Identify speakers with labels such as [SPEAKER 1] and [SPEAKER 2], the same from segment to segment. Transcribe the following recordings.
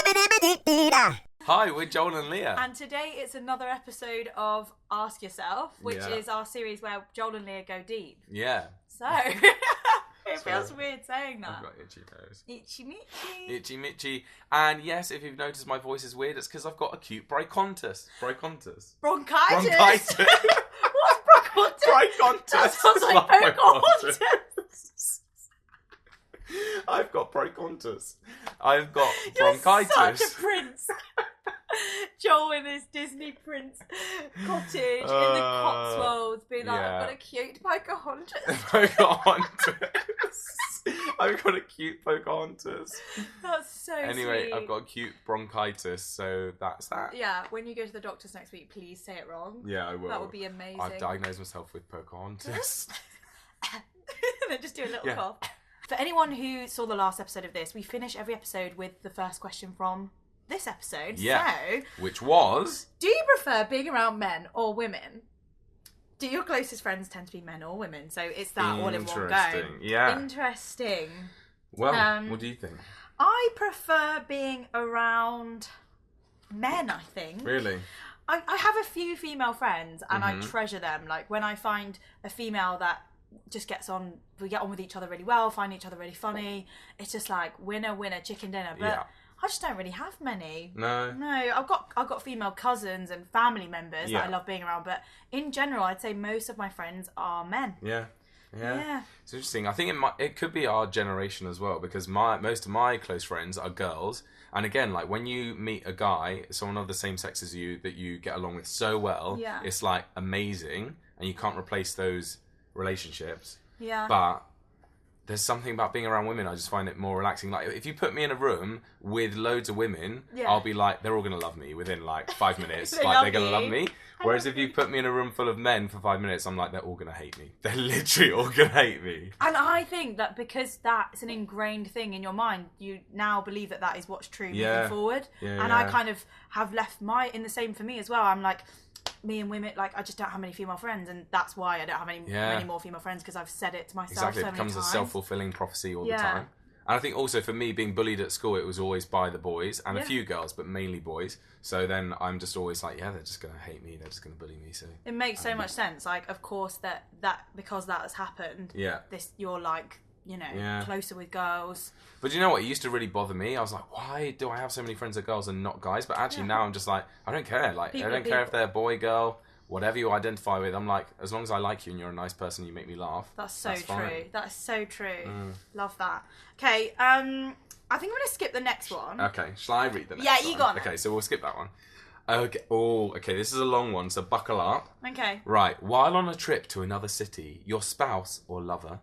[SPEAKER 1] Hi, we're Joel and Lia.
[SPEAKER 2] And today it's another episode of Ask Yourself, which
[SPEAKER 1] Yeah.
[SPEAKER 2] is our series where Joel and Lia go deep.
[SPEAKER 1] Yeah.
[SPEAKER 2] So, it feels weird saying that.
[SPEAKER 1] I've got itchy nose.
[SPEAKER 2] Itchy mitchy.
[SPEAKER 1] Itchy mitchy. And yes, if you've noticed my voice is weird, it's because I've got acute bronchitis.
[SPEAKER 2] Bronchitis.
[SPEAKER 1] Bronchitis.
[SPEAKER 2] What's bronchitis?
[SPEAKER 1] Bronchitis.
[SPEAKER 2] That sounds like
[SPEAKER 1] Like
[SPEAKER 2] Pocahontas.
[SPEAKER 1] I've got bronchitis. I've got
[SPEAKER 2] You're
[SPEAKER 1] bronchitis.
[SPEAKER 2] such a prince. Joel in his Disney prince cottage in the Cotswolds being like, I've got a cute Pocahontas.
[SPEAKER 1] Pocahontas. I've got a cute Pocahontas.
[SPEAKER 2] That's so
[SPEAKER 1] Anyway,
[SPEAKER 2] sweet.
[SPEAKER 1] I've got acute bronchitis, so that's that.
[SPEAKER 2] Yeah, when you go to the doctors next week, please say it wrong.
[SPEAKER 1] Yeah, I will.
[SPEAKER 2] That would be amazing.
[SPEAKER 1] I've diagnosed myself with Pocahontas.
[SPEAKER 2] And then just do a little cough. For anyone who saw the last episode of this, we finish every episode with the first question from this episode.
[SPEAKER 1] Yeah.
[SPEAKER 2] So,
[SPEAKER 1] Which was...
[SPEAKER 2] do you prefer being around men or women? Do your closest friends tend to be men or women? So it's that all in one go.
[SPEAKER 1] Interesting, yeah.
[SPEAKER 2] Interesting.
[SPEAKER 1] Well, what do you think?
[SPEAKER 2] I prefer being around men, I think.
[SPEAKER 1] Really?
[SPEAKER 2] I have a few female friends and I treasure them. Like when I find a female that just we get on with each other really well, find each other really funny. It's just like winner, winner, chicken dinner. But I just don't really have many.
[SPEAKER 1] No.
[SPEAKER 2] I've got female cousins and family members that I love being around. But in general, I'd say most of my friends are men.
[SPEAKER 1] Yeah. It's interesting. I think it could be our generation as well, because most of my close friends are girls. And again, like when you meet a guy, someone of the same sex as you, that you get along with so well, it's like amazing, and you can't replace those relationships.
[SPEAKER 2] Yeah.
[SPEAKER 1] But there's something about being around women, I just find it more relaxing. Like if you put me in a room with loads of women, I'll be like, they're all gonna love me within like 5 minutes. They're gonna love me. Whereas if you put me in a room full of men for 5 minutes, I'm like, they're all gonna hate me. They're literally all gonna hate me.
[SPEAKER 2] And I think that because that's an ingrained thing in your mind, you now believe that is what's true moving forward. I kind of have left in the same for me as well. I'm like, me and women, like I just don't have many female friends, and that's why I don't have many more female friends, because I've said it to myself
[SPEAKER 1] exactly.
[SPEAKER 2] so
[SPEAKER 1] It becomes
[SPEAKER 2] many times.
[SPEAKER 1] a self-fulfilling prophecy all the time. And I think also for me, being bullied at school, it was always by the boys and a few girls, but mainly boys. So then I'm just always like, they're just going to hate me. They're just going to bully me. So
[SPEAKER 2] it makes so much sense. Like, of course, that because that has happened, you're like, closer with girls.
[SPEAKER 1] But you know what? It used to really bother me. I was like, why do I have so many friends that are girls and not guys? But actually now I'm just like, I don't care. Like, I don't care if they're boy, girl, whatever you identify with. I'm like, as long as I like you and you're a nice person, you make me laugh.
[SPEAKER 2] That's true.
[SPEAKER 1] Fine.
[SPEAKER 2] That is so true. Love that. Okay, I think I'm going to skip the next one.
[SPEAKER 1] Okay, shall I read the next one?
[SPEAKER 2] Yeah, you go on.
[SPEAKER 1] Okay, so we'll skip that one. Okay. Oh, okay, this is a long one, so buckle up.
[SPEAKER 2] Okay.
[SPEAKER 1] Right, while on a trip to another city, your spouse or lover,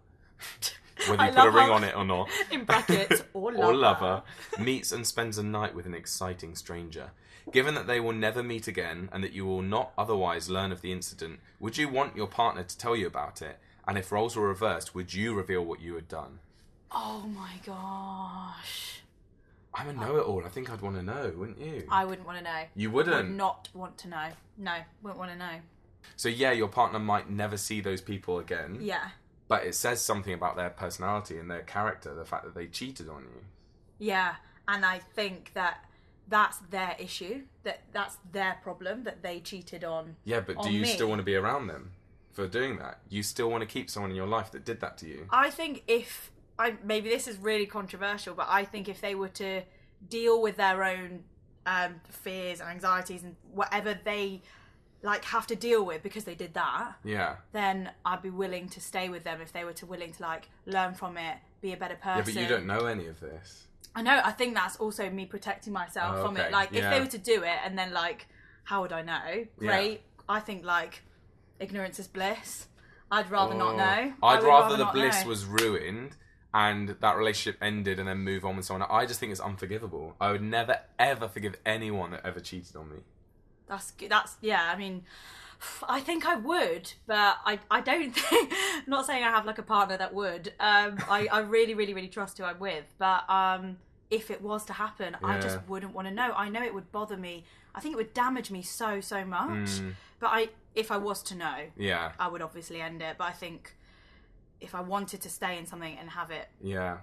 [SPEAKER 1] whether you put a ring on it or not,
[SPEAKER 2] in brackets, or
[SPEAKER 1] lover, meets and spends a night with an exciting stranger. Given that they will never meet again and that you will not otherwise learn of the incident, would you want your partner to tell you about it? And if roles were reversed, would you reveal what you had done?
[SPEAKER 2] Oh my gosh.
[SPEAKER 1] I'm a know-it-all. I think I'd want to know, wouldn't you?
[SPEAKER 2] I wouldn't want to know.
[SPEAKER 1] You wouldn't?
[SPEAKER 2] I would not want to know. No, wouldn't want to know.
[SPEAKER 1] So yeah, your partner might never see those people again.
[SPEAKER 2] Yeah.
[SPEAKER 1] But it says something about their personality and their character, the fact that they cheated on you.
[SPEAKER 2] Yeah, and I think that's their issue, that's their problem, that they cheated on.
[SPEAKER 1] Yeah, but do you still want to be around them for doing that? You still want to keep someone in your life that did that to you?
[SPEAKER 2] I think maybe this is really controversial, but I think if they were to deal with their own fears and anxieties and whatever they have to deal with because they did that, then I'd be willing to stay with them if they were willing to learn from it, be a better person.
[SPEAKER 1] Yeah, but you don't know any of this.
[SPEAKER 2] I know. I think that's also me protecting myself from it. If they were to do it and then how would I know? Great. I think ignorance is bliss. I'd rather not know.
[SPEAKER 1] I'd rather the bliss was ruined and that relationship ended and then move on with someone. I just think it's unforgivable. I would never ever forgive anyone that ever cheated on me. That's
[SPEAKER 2] I mean, I think I would, but I don't think. I'm not saying I have a partner that would. I really, really, really trust who I'm with, but if it was to happen, I just wouldn't want to know. I know it would bother me. I think it would damage me so much. But if I was to know, I would obviously end it. But I think if I wanted to stay in something and have it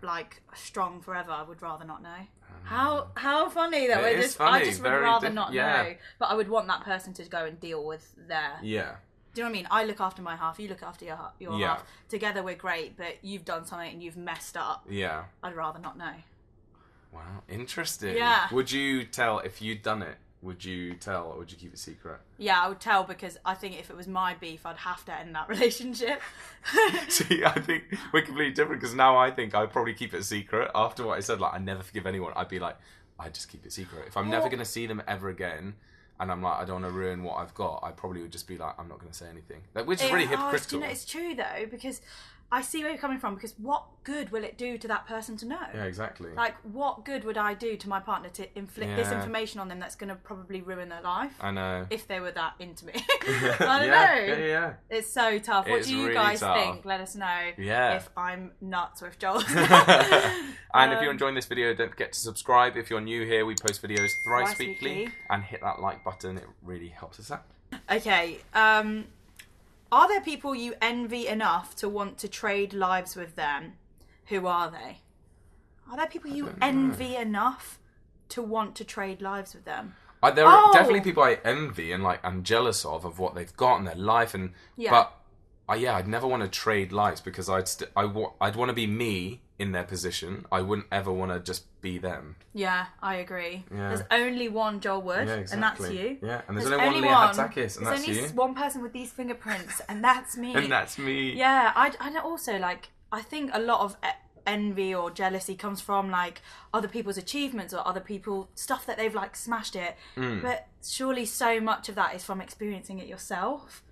[SPEAKER 2] like strong forever, I would rather not know. How funny that
[SPEAKER 1] it is funny.
[SPEAKER 2] I just would rather not know. But I would want that person to go and deal with their Do you know what I mean? I look after my half, you look after your half. Together we're great, but you've done something and you've messed up. Yeah. I'd rather not know.
[SPEAKER 1] Wow, interesting.
[SPEAKER 2] Yeah.
[SPEAKER 1] Would you tell if you'd done it? Would you tell, or would you keep it secret?
[SPEAKER 2] Yeah, I would tell, because I think if it was my beef, I'd have to end that relationship.
[SPEAKER 1] See, I think we're completely different, because now I think I'd probably keep it a secret. After what I said, like, I never forgive anyone, I'd be like, I'd just keep it secret. If I'm never going to see them ever again, and I'm like, I don't want to ruin what I've got, I probably would just be like, I'm not going to say anything. Which is really hypocritical.
[SPEAKER 2] You know, it's true, though, because I see where you're coming from, because what good will it do to that person to know?
[SPEAKER 1] Yeah, exactly.
[SPEAKER 2] Like, what good would I do to my partner to inflict this information on them that's going to probably ruin their life?
[SPEAKER 1] I know.
[SPEAKER 2] If they were that into me. I don't know.
[SPEAKER 1] Yeah.
[SPEAKER 2] It's so tough. What do you really guys think? Let us know if I'm nuts with Joel.
[SPEAKER 1] And if you're enjoying this video, don't forget to subscribe. If you're new here, we post videos thrice weekly. And hit that like button. It really helps us out.
[SPEAKER 2] Okay. Are there people you envy enough to want to trade lives with them? Who are they? Are there people you envy enough to want to trade lives with them?
[SPEAKER 1] There are definitely people I envy and like I'm jealous of what they've got in their life, and but I'd never want to trade lives, because I'd want to be me in their position. I wouldn't ever want to just be them. Yeah, I agree. Yeah. There's only one Joel Wood, and that's you. Yeah, and there's only one Lia Hatzakis, and that's you. There's only one person with these fingerprints, and that's me. And that's me. Yeah, I also like. I think a lot of envy or jealousy comes from like other people's achievements or other people stuff that they've like smashed it. But surely so much of that is from experiencing it yourself.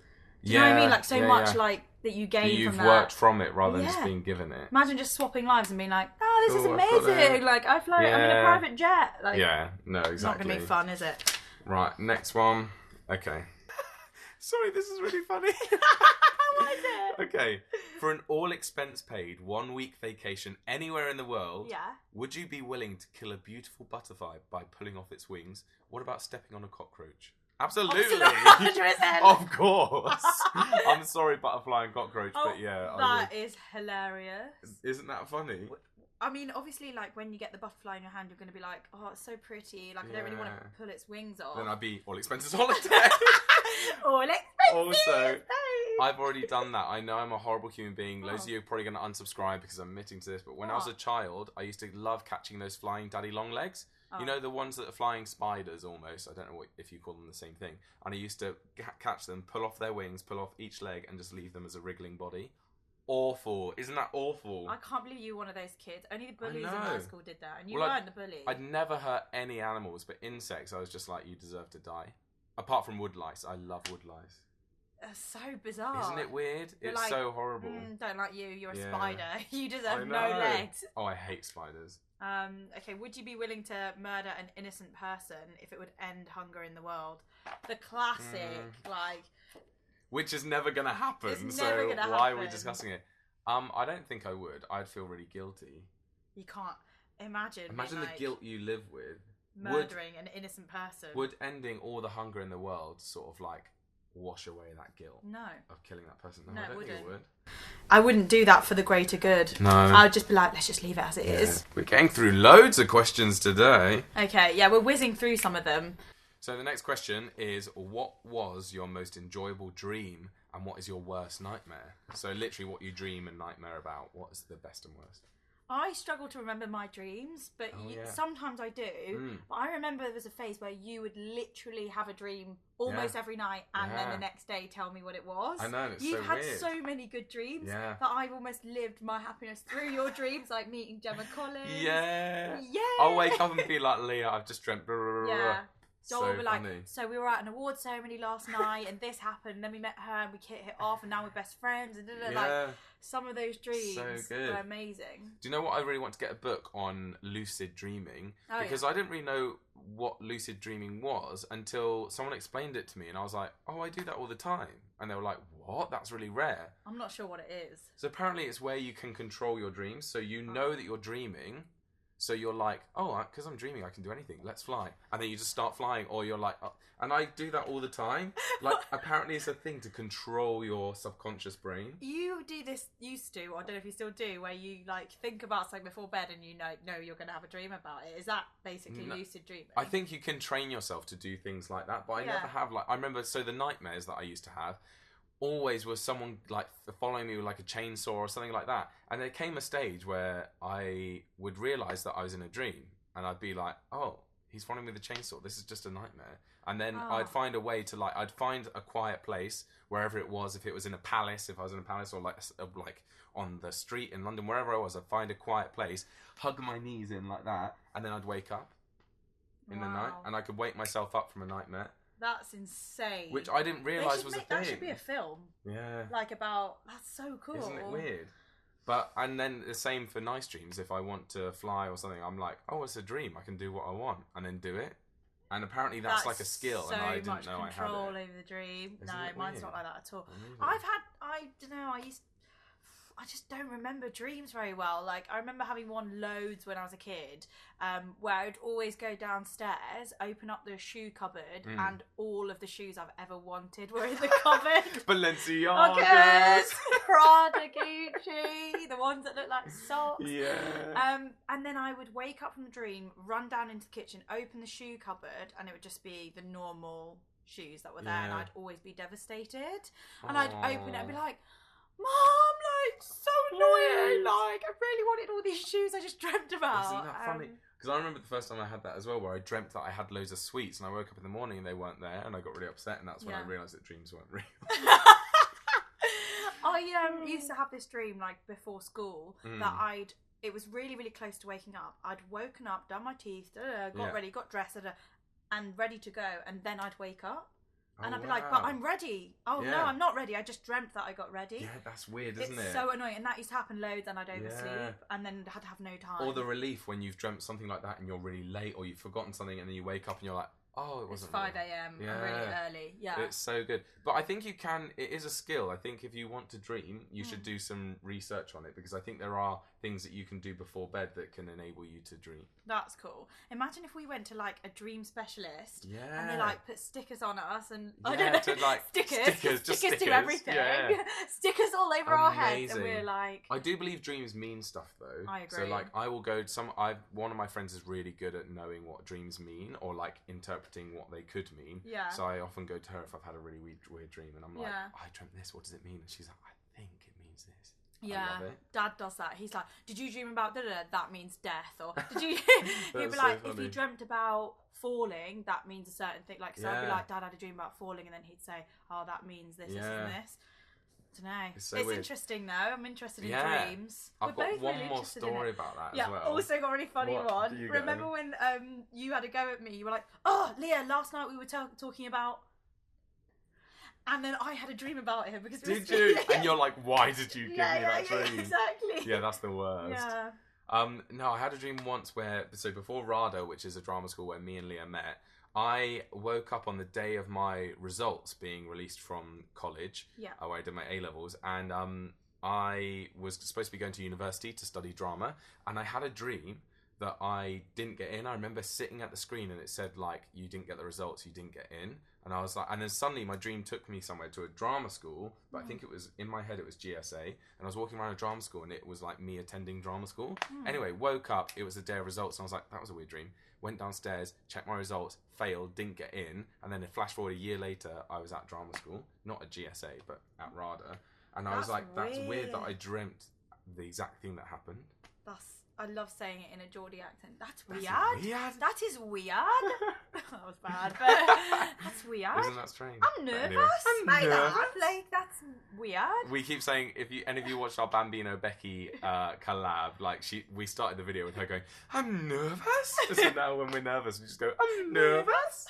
[SPEAKER 1] Do you know what I mean? Like so much like that you gain from that. You've worked from it rather than just being given it. Imagine just swapping lives and being like, oh, this is amazing. Like I fly, I'm in a private jet. Like, no, exactly. It's not going to be fun, is it? Right, next one. Okay. Sorry, this is really funny. What is it? Okay. For an all expense paid 1 week vacation anywhere in the world, would you be willing to kill a beautiful butterfly by pulling off its wings? What about stepping on a cockroach? Absolutely. 100%. Of course. I'm sorry, butterfly and cockroach, but yeah. That is hilarious. Isn't that funny? I mean, obviously, like, when you get the butterfly in your hand, you're going to be like, oh, it's so pretty. Like, I don't really want to pull its wings off. Then I'd be all expenses holiday. All expenses. Also, I've already done that. I know I'm a horrible human being. Loads of you are probably going to unsubscribe because I'm admitting to this, but when I was a child, I used to love catching those flying daddy long legs. You know, the ones that are flying spiders almost. I don't know if you call them the same thing. And I used to catch them, pull off their wings, pull off each leg, and just leave them as a wriggling body. Awful. Isn't that awful? I can't believe you were one of those kids. Only the bullies in my school did that. And you weren't the bully. I'd never hurt any animals, but insects, I was just like, you deserve to die. Apart from woodlice. I love woodlice. That's so bizarre. Isn't it weird? It's like, so horrible. Don't like you. You're a spider. You deserve no legs. Oh, I hate spiders. Okay, would you be willing to murder an innocent person if it would end hunger in the world? The classic, like... Which is never going to happen, why are we discussing it? I don't think I would. I'd feel really guilty. You can't imagine. Imagine the guilt you live with. Murdering an innocent person. Would ending all the hunger in the world sort of like wash away that guilt? No. Of killing that person? No, I don't think it would. I wouldn't do that for the greater good. No. I'd just be like, let's just leave it as it is. We're getting through loads of questions today. Okay, yeah, we're whizzing through some of them. So the next question is, what was your most enjoyable dream and what is your worst nightmare? So literally what you dream and nightmare about. What is the best and worst? I struggle to remember my dreams, but sometimes I do. But I remember there was a phase where you would literally have a dream almost every night and then the next day tell me what it was. I know, it's You've had weird. So many good dreams that I've almost lived my happiness through your dreams, like meeting Gemma Collins. Yeah. I'll wake up and be like, Lia, I've just dreamt. Blah, blah, blah. Yeah. Joel will be like, so we were at an award ceremony last night and this happened and then we met her and we hit it off and now we're best friends and like some of those dreams were amazing. Do you know what? I really want to get a book on lucid dreaming because I didn't really know what lucid dreaming was until someone explained it to me and I was like, oh, I do that all the time. And they were like, what? That's really rare. I'm not sure what it is. So apparently it's where you can control your dreams. So you know that you're dreaming, So you're like, oh, because I'm dreaming, I can do anything. Let's fly. And then you just start flying, or you're like, oh. And I do that all the time. Like, apparently it's a thing to control your subconscious brain.
[SPEAKER 2] You do this, used to, or I don't know if you still do, where you like think about something before bed and you know you're going to have a dream about it. Is that basically lucid dreaming?
[SPEAKER 1] I think you can train yourself to do things like that, but I never have. Like, I remember, so the nightmares that I used to have always was someone like following me with like a chainsaw or something like that. And there came a stage where I would realise that I was in a dream, and I'd be like, oh, he's following me with a chainsaw. This is just a nightmare. And then I'd find a way to like, I'd find a quiet place wherever it was. If it was in a palace, if I was in a palace, or like on the street in London, wherever I was, I'd find a quiet place, hug my knees in like that, and then I'd wake up in the night, and I could wake myself up from a nightmare.
[SPEAKER 2] That's insane.
[SPEAKER 1] Which I didn't realise was a thing.
[SPEAKER 2] That should be a film.
[SPEAKER 1] Yeah.
[SPEAKER 2] Like about, that's so cool.
[SPEAKER 1] Isn't it weird? But, and then the same for nice dreams. If I want to fly or something, I'm like, oh, it's a dream. I can do what I want. And then do it. And apparently that's like a skill.
[SPEAKER 2] So
[SPEAKER 1] and I didn't know I had it.
[SPEAKER 2] So much control over the dream.
[SPEAKER 1] Isn't
[SPEAKER 2] no, mine's
[SPEAKER 1] weird?
[SPEAKER 2] not like that at all.
[SPEAKER 1] Amazing.
[SPEAKER 2] I don't know, I just don't remember dreams very well. Like, I remember having one loads when I was a kid, where I'd always go downstairs, open up the shoe cupboard, and all of the shoes I've ever wanted were in the cupboard.
[SPEAKER 1] Balenciaga,
[SPEAKER 2] Prada, Gucci, the ones that look like socks.
[SPEAKER 1] Yeah.
[SPEAKER 2] And then I would wake up from the dream, run down into the kitchen, open the shoe cupboard, and it would just be the normal shoes that were there, and I'd always be devastated. And I'd open it and be like, Mom, like, so annoying. Like, I really wanted all these shoes I just dreamt about.
[SPEAKER 1] Isn't that funny? Because I remember the first time I had that as well, where I dreamt that I had loads of sweets, and I woke up in the morning and they weren't there, and I got really upset, and that's when I realised that dreams weren't real.
[SPEAKER 2] I used to have this dream, like, before school, that it was really, really close to waking up. I'd woken up, done my teeth, got ready, got dressed, and ready to go, and then I'd wake up. And I'd be like, but I'm ready. Oh, no, I'm not ready. I just dreamt that I got ready.
[SPEAKER 1] Yeah, that's weird, isn't it?
[SPEAKER 2] It's so annoying. And that used to happen loads, and I'd oversleep, and then had to have no time.
[SPEAKER 1] Or the relief when you've dreamt something like that and you're really late, or you've forgotten something, and then you wake up and you're like, oh, it wasn't.
[SPEAKER 2] It's 5 a.m.
[SPEAKER 1] Yeah.
[SPEAKER 2] I'm really early. Yeah.
[SPEAKER 1] It's so good. But I think it is a skill. I think if you want to dream, you should do some research on it, because I think there are things that you can do before bed that can enable you to dream.
[SPEAKER 2] That's cool. Imagine if we went to like a dream specialist,
[SPEAKER 1] yeah,
[SPEAKER 2] and they like put stickers on us, and
[SPEAKER 1] yeah,
[SPEAKER 2] I don't know,
[SPEAKER 1] to, like,
[SPEAKER 2] stickers
[SPEAKER 1] stickers
[SPEAKER 2] to everything, stickers all over our heads, and we're like.
[SPEAKER 1] I do believe dreams mean stuff though.
[SPEAKER 2] I agree.
[SPEAKER 1] So like, I will go to one of my friends is really good at knowing what dreams mean, or like interpreting what they could mean.
[SPEAKER 2] Yeah.
[SPEAKER 1] So I often go to her if I've had a really weird dream, and I'm like, I dreamt this. What does it mean? And she's like, I think it means this.
[SPEAKER 2] Yeah, Dad does that. He's like, did you dream about da-da-da? That means death. Or did you? He'd be like, if you dreamt about falling, that means a certain thing. Like, so I'd be like, Dad, I had a dream about falling, and then he'd say, oh, that means this, this, and this. I don't know. It's interesting though. I'm interested in dreams.
[SPEAKER 1] I've got one more story about that as well.
[SPEAKER 2] Yeah, also got a really funny one. Remember when you had a go at me? You were like, oh, Leah, last night we were talking about. And then I had a dream about him because
[SPEAKER 1] did you? And you're like, why did you give me that dream?
[SPEAKER 2] Exactly.
[SPEAKER 1] Yeah, that's the worst.
[SPEAKER 2] Yeah.
[SPEAKER 1] No, I had a dream once so before RADA, which is a drama school where me and Leah met, I woke up on the day of my results being released from college, where I did my A-levels, and I was supposed to be going to university to study drama, and I had a dream that I didn't get in. I remember sitting at the screen and it said like, you didn't get the results, you didn't get in. And I was like, and then suddenly my dream took me somewhere to a drama school, but I think it was, in my head it was GSA, and I was walking around a drama school and it was like me attending drama school. Anyway, woke up, it was the day of results, and I was like, that was a weird dream. Went downstairs, checked my results, failed, didn't get in, and then flash forward a year later, I was at drama school, not at GSA, but at RADA. And I was like, that's weird that I dreamt the exact thing that happened.
[SPEAKER 2] I love saying it in a Geordie accent. That's weird.
[SPEAKER 1] That
[SPEAKER 2] is weird. That was bad, but that's weird.
[SPEAKER 1] Isn't that strange?
[SPEAKER 2] I'm nervous.
[SPEAKER 1] Anyway,
[SPEAKER 2] I'm nervous. Like, that's weird.
[SPEAKER 1] We keep saying, if any of you watched our Bambino Becky collab, like we started the video with her going, I'm nervous. So now when we're nervous, we just go, I'm nervous.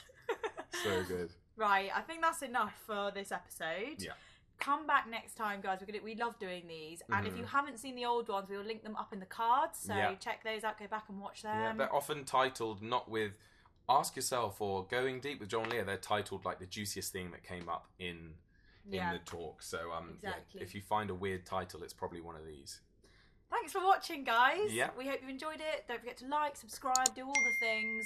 [SPEAKER 1] So good.
[SPEAKER 2] Right, I think that's enough for this episode.
[SPEAKER 1] Yeah. Come
[SPEAKER 2] back next time, guys. We love doing these, and if you haven't seen the old ones, we'll link them up in the cards. So check those out. Go back and watch them.
[SPEAKER 1] Yeah, they're often titled not with "Ask Yourself" or "Going Deep" with Joel Lia. They're titled like the juiciest thing that came up in the talk. So if you find a weird title, it's probably one of these.
[SPEAKER 2] Thanks for watching, guys.
[SPEAKER 1] Yeah.
[SPEAKER 2] We hope you enjoyed it. Don't forget to like, subscribe, do all the things,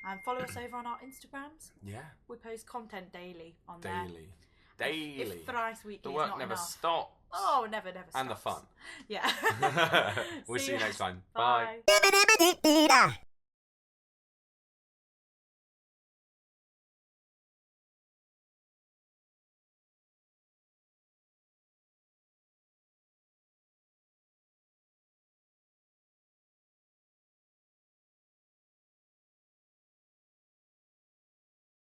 [SPEAKER 2] and follow us over on our Instagrams.
[SPEAKER 1] Yeah.
[SPEAKER 2] We post content daily on there.
[SPEAKER 1] Daily.
[SPEAKER 2] If thrice weekly
[SPEAKER 1] The
[SPEAKER 2] is
[SPEAKER 1] work
[SPEAKER 2] not
[SPEAKER 1] never
[SPEAKER 2] enough.
[SPEAKER 1] stops.
[SPEAKER 2] Oh, never stops.
[SPEAKER 1] And the fun.
[SPEAKER 2] Yeah.
[SPEAKER 1] We'll see you next time.
[SPEAKER 2] Bye.
[SPEAKER 1] Bye.